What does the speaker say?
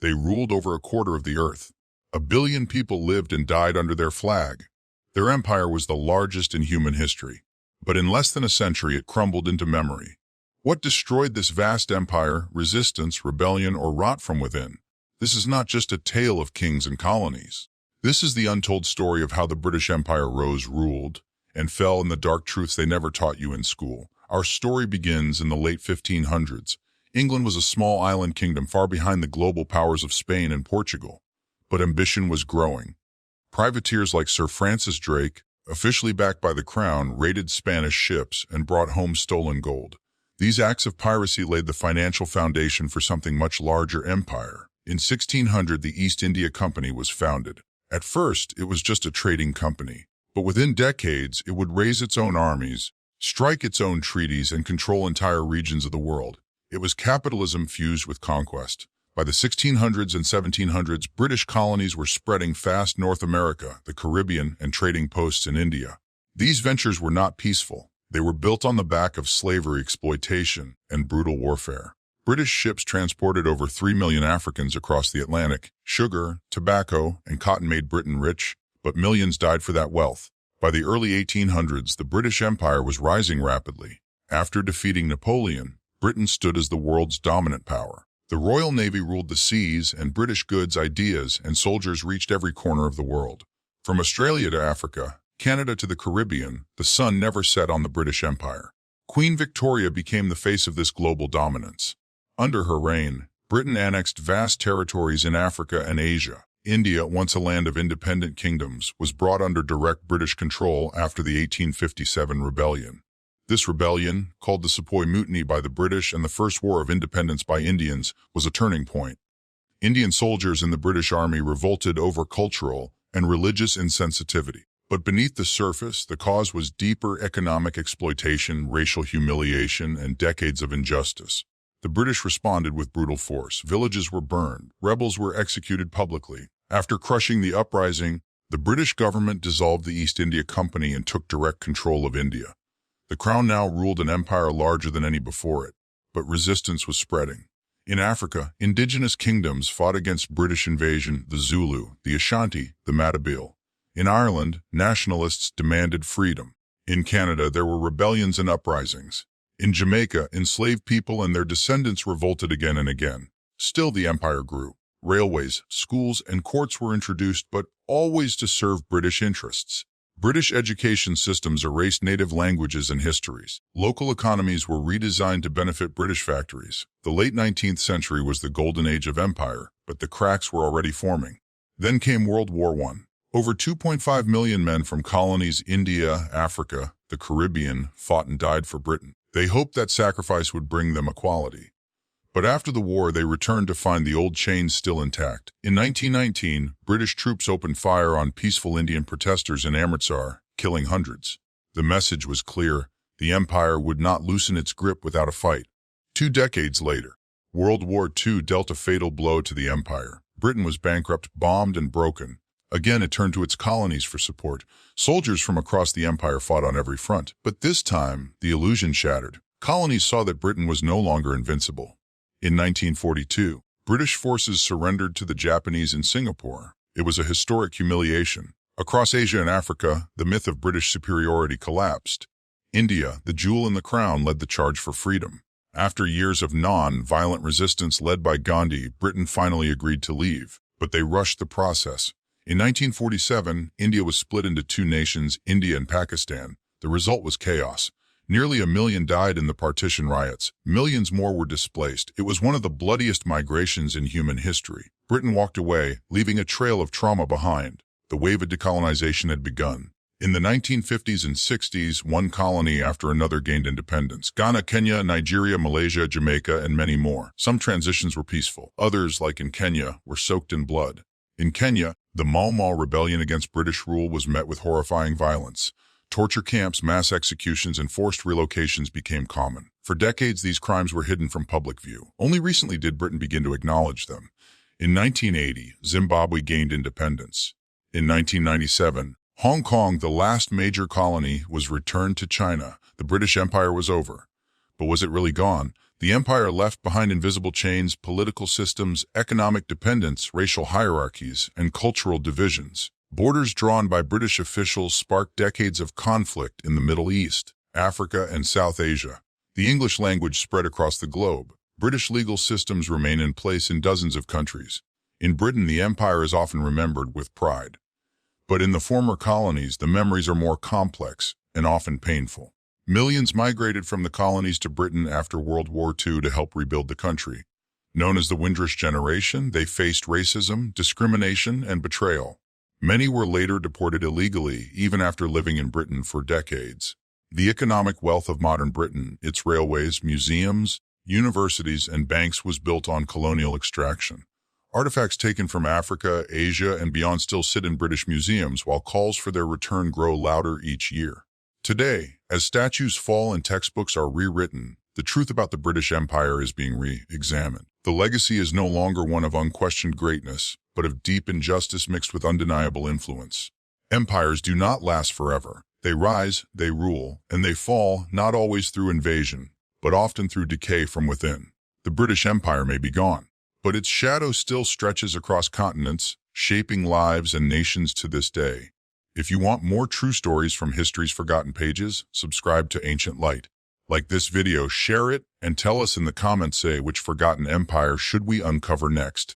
They ruled over a quarter of the earth. 1 billion people lived and died under their flag. Their empire was the largest in human history. But in less than a century, it crumbled into memory. What destroyed this vast empire? Resistance, rebellion, or rot from within? This is not just a tale of kings and colonies. This is the untold story of how the British Empire rose, ruled, and fell in the dark truths they never taught you in school. Our story begins in the late 1500s. England was a small island kingdom far behind the global powers of Spain and Portugal. But ambition was growing. Privateers like Sir Francis Drake, officially backed by the crown, raided Spanish ships and brought home stolen gold. These acts of piracy laid the financial foundation for something much larger: empire. In 1600, the East India Company was founded. At first, it was just a trading company. But within decades, it would raise its own armies, strike its own treaties, and control entire regions of the world. It was capitalism fused with conquest. By the 1600s and 1700s, British colonies were spreading fast: North America, the Caribbean, and trading posts in India. These ventures were not peaceful. They were built on the back of slavery, exploitation, and brutal warfare. British ships transported over 3 million Africans across the Atlantic. Sugar, tobacco, and cotton made Britain rich, but millions died for that wealth. By the early 1800s, the British Empire was rising rapidly. After defeating Napoleon, Britain stood as the world's dominant power. The Royal Navy ruled the seas, and British goods, ideas, and soldiers reached every corner of the world. From Australia to Africa, Canada to the Caribbean, the sun never set on the British Empire. Queen Victoria became the face of this global dominance. Under her reign, Britain annexed vast territories in Africa and Asia. India, once a land of independent kingdoms, was brought under direct British control after the 1857 rebellion. This rebellion, called the Sepoy Mutiny by the British and the First War of Independence by Indians, was a turning point. Indian soldiers in the British Army revolted over cultural and religious insensitivity. But beneath the surface, the cause was deeper: economic exploitation, racial humiliation, and decades of injustice. The British responded with brutal force. Villages were burned. Rebels were executed publicly. After crushing the uprising, the British government dissolved the East India Company and took direct control of India. The crown now ruled an empire larger than any before it, but resistance was spreading. In Africa, indigenous kingdoms fought against British invasion: the Zulu, the Ashanti, the Matabele. In Ireland, nationalists demanded freedom. In Canada, there were rebellions and uprisings. In Jamaica, enslaved people and their descendants revolted again and again. Still, the empire grew. Railways, schools, and courts were introduced, but always to serve British interests. British education systems erased native languages and histories. Local economies were redesigned to benefit British factories. The late 19th century was the golden age of empire, but the cracks were already forming. Then came World War I. Over 2.5 million men from colonies, India, Africa, the Caribbean, fought and died for Britain. They hoped that sacrifice would bring them equality. But after the war, they returned to find the old chains still intact. In 1919, British troops opened fire on peaceful Indian protesters in Amritsar, killing hundreds. The message was clear: the empire would not loosen its grip without a fight. 2 decades later, World War II dealt a fatal blow to the empire. Britain was bankrupt, bombed, and broken. Again, it turned to its colonies for support. Soldiers from across the empire fought on every front. But this time, the illusion shattered. Colonies saw that Britain was no longer invincible. In 1942, British forces surrendered to the Japanese in Singapore. It was a historic humiliation. Across Asia and Africa, the myth of British superiority collapsed. India, the jewel in the crown, led the charge for freedom. After years of non-violent resistance led by Gandhi, Britain finally agreed to leave. But they rushed the process. In 1947, India was split into 2 nations, India and Pakistan. The result was chaos. Nearly 1 million died in the partition riots. Millions more were displaced. It was one of the bloodiest migrations in human history. Britain walked away, leaving a trail of trauma behind. The wave of decolonization had begun. In the 1950s and 60s, one colony after another gained independence. Ghana, Kenya, Nigeria, Malaysia, Jamaica, and many more. Some transitions were peaceful. Others, like in Kenya, were soaked in blood. In Kenya, the Mau Mau rebellion against British rule was met with horrifying violence. Torture camps, mass executions, and forced relocations became common. For decades, these crimes were hidden from public view. Only recently did Britain begin to acknowledge them. In 1980, Zimbabwe gained independence. In 1997, Hong Kong, the last major colony, was returned to China. The British Empire was over. But was it really gone? The empire left behind invisible chains, political systems, economic dependence, racial hierarchies, and cultural divisions. Borders drawn by British officials sparked decades of conflict in the Middle East, Africa, and South Asia. The English language spread across the globe. British legal systems remain in place in dozens of countries. In Britain, the empire is often remembered with pride. But in the former colonies, the memories are more complex and often painful. Millions migrated from the colonies to Britain after World War II to help rebuild the country. Known as the Windrush generation, they faced racism, discrimination, and betrayal. Many were later deported illegally, even after living in Britain for decades. The economic wealth of modern Britain, its railways, museums, universities, and banks was built on colonial extraction. Artifacts taken from Africa, Asia, and beyond still sit in British museums, while calls for their return grow louder each year. Today, as statues fall and textbooks are rewritten, the truth about the British Empire is being re-examined. The legacy is no longer one of unquestioned greatness, but of deep injustice mixed with undeniable influence. Empires do not last forever. They rise, they rule, and they fall, not always through invasion, but often through decay from within. The British Empire may be gone, but its shadow still stretches across continents, shaping lives and nations to this day. If you want more true stories from history's forgotten pages, subscribe to Ancient Light. Like this video, share it, and tell us in the comments, which forgotten empire should we uncover next.